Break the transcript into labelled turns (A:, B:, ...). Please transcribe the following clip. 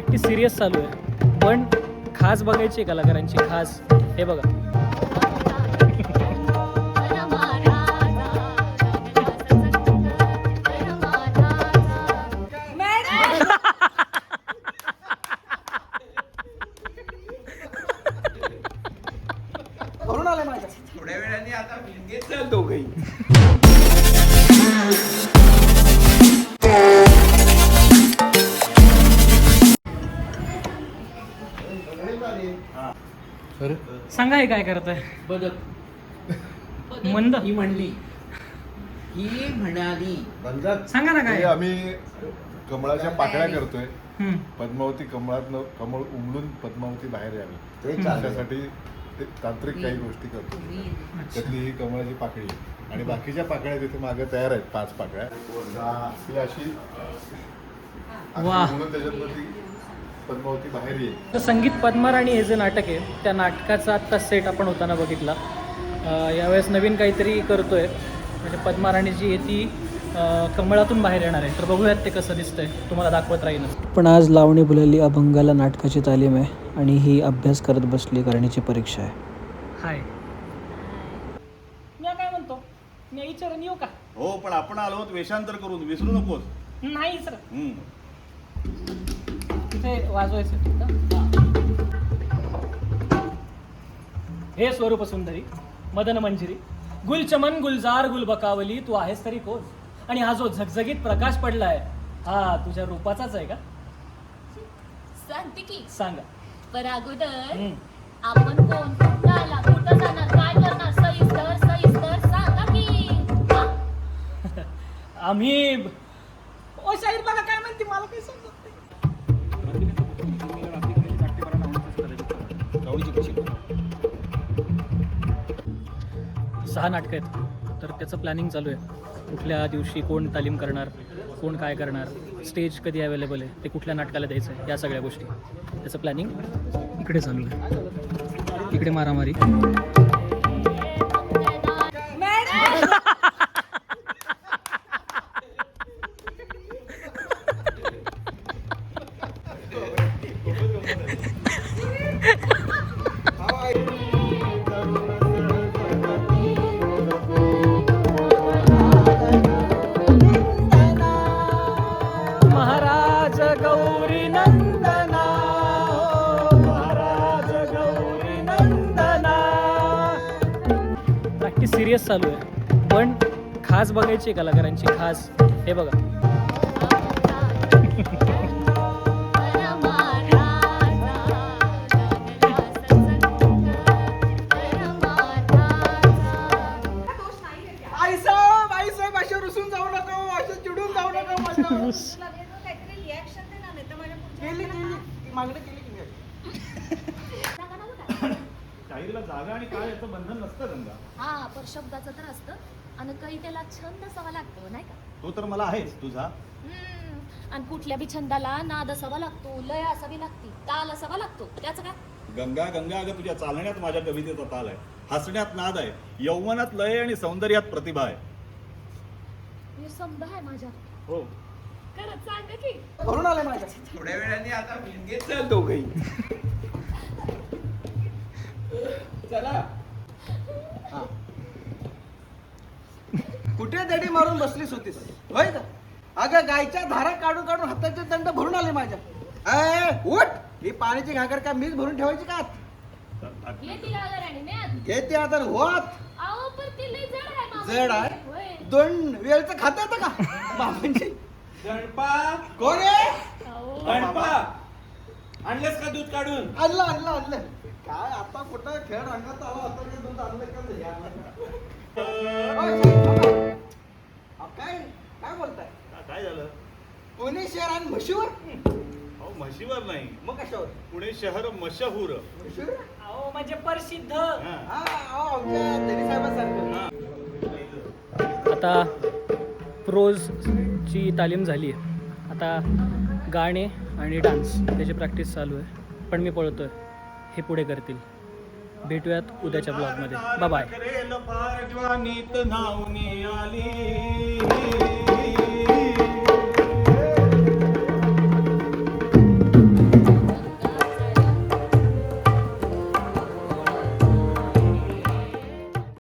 A: Practice serious चालू आहे, पण खास बघायची आहे कलाकारांची खास. हे बघा.
B: थोड्या वेळाने आता घेतलं दोघही.
A: सांगा हे काय करताय? मंद
B: ही म्हणली, ही म्हणाली.
A: सांगा ना काय.
C: आम्ही कमळाच्या पाकळ्या करतोय.
A: हम्म.
C: पद्मावती कमळातनं कमळ उमलून पद्मावती बाहेर यावी
B: ते
C: त्यासाठी ते तांत्रिक काही गोष्टी करतो. त्यातली ही कमळाची पाकळी आहे आणि बाकीच्या पाकळ्या तिथे मागे तयार आहेत 5 पाकळ्या. ही अशी
A: वाह.
C: म्हणून त्याच्यातनं ती पद्मावती बाहेर येईल.
A: तर संगीत पद्माराणी हे जे नाटक आहे त्या नाटकाचा आत्ता सेट आपण होताना बघितला. यावेळेस नवीन काहीतरी करतोय, म्हणजे पद्माराणी जी आहे ती कमळातून बाहेर येणार आहे. तर बघूयात ते कसं दिसतंय, तुम्हाला दाखवत राहीनच. पण आज लावणी बुलाली अभंगाला नाटकाची तालीम आहे आणि ही अभ्यास करत बसली करण्याची परीक्षा आहे. हाय, मी काय म्हणतो, मी विचारून येऊ का?
D: हो, पण आपण आलो आहोत वेषांतर करून, विसरू नकोस.
A: नाही सर,
D: हम्म.
A: तिथे वाजवायचं. हे स्वरूप सुंदरी मदन मंजिरी, गुलचमन गुलजार गुलबकावली, तू आहेस तरी कोण? आणि हा जो झगझगीत प्रकाश पडलाय हा तुझ्या रूपाचाच आहे का?
E: सांगते की.
A: सांगा.
E: पर अगोदर आपण कोण, कुठं आला, कुठं जाणार, काय करणार, सविस्तर सांगा की.
A: आम्ही ओ शाहीर बघा काय म्हणते, मला काही समजत नाही. 6 नाटकं आहेत, तर त्याचं प्लॅनिंग चालू आहे. कुठल्या दिवशी कोण तालीम करणार, कोण काय करणार, स्टेज कधी अवेलेबल आहे, ते कुठल्या नाटकाला द्यायचं आहे, या सगळ्या गोष्टी त्याचं प्लॅनिंग इकडे चालू आहे. इकडे मारामारी. महाराज गौरी नंदना, महाराज गौरी नंदना. प्रॅक्टिस सिरियस चालू आहे, पण खास बघायची आहे कलाकारांची खास. हे बघा.
D: शाहिरीला जागा आणि काळ याचं बंधन नसतं गंगा.
E: हा, पर शब्दाचं तर असतं आणि काही त्याला छंद असावा लागतो, नाही का?
D: तो तर मला आहेच तुझा.
E: आणि कुठल्या बी छंदाला नाद असावा लागतो, लय असावी लागती, ताल असावा लागतो. त्याचं काय?
D: गंगा गंगा, अगं तुझ्या चालण्यात माझ्या कवितेचा ताल आहे, हसण्यात नाद आहे, यौवनात लय आणि सौंदर्यात प्रतिभा आहे.
E: हे समज आहे माझ्या.
D: हो,
E: खरंच सांगा की.
B: थोड्या वेळाने आता घेतलं दोघही. चला.
F: कुठे दडी मारून बसलीस होतीस होय का? अगं गायच्या धारा काढून काढून हाताचे दंड भरून आले माझ्या. उठ, ही पाण्याची घागर का मीच भरून ठेवायची का?
E: येते गागर आणि म्याद.
F: घेते आता होत.
E: अहो, पर ती लय जड आहे मामा.
F: जड आहे?
E: होय.
F: 2 वेळचं खाता येतं का बाबांची?
B: गणपा,
F: कोण आहे?
E: अहो.
B: गणपा, आणलंस का दूध काढून?
F: आणलं. काय आता कुठं खेळ रंगात आला आता काय दूध आणलं का नाही? काय काय बोलताय?
D: काय झालं?
F: पुणे शहर आणि म्हशीवर?
D: अहो, म्हशीवर नाही,
F: मग कशावर?
D: पुणे शहर मशहूर.
F: म्हशीवर?
A: अहो म्हणजे प्रसिद्ध.
D: हा.
F: हा, आमच्या दरी साहेबांसारखं.
A: आता प्रोजची तालीम झाली आहे, आता गाणे आणि डान्स त्याची प्रॅक्टिस चालू आहे. पण मी पळतोय, हे पुढे करतील. भेटूयात उद्याच्या ब्लॉगमध्ये. Bye bye.
D: करेल फार ज्वानीत नावनी आली.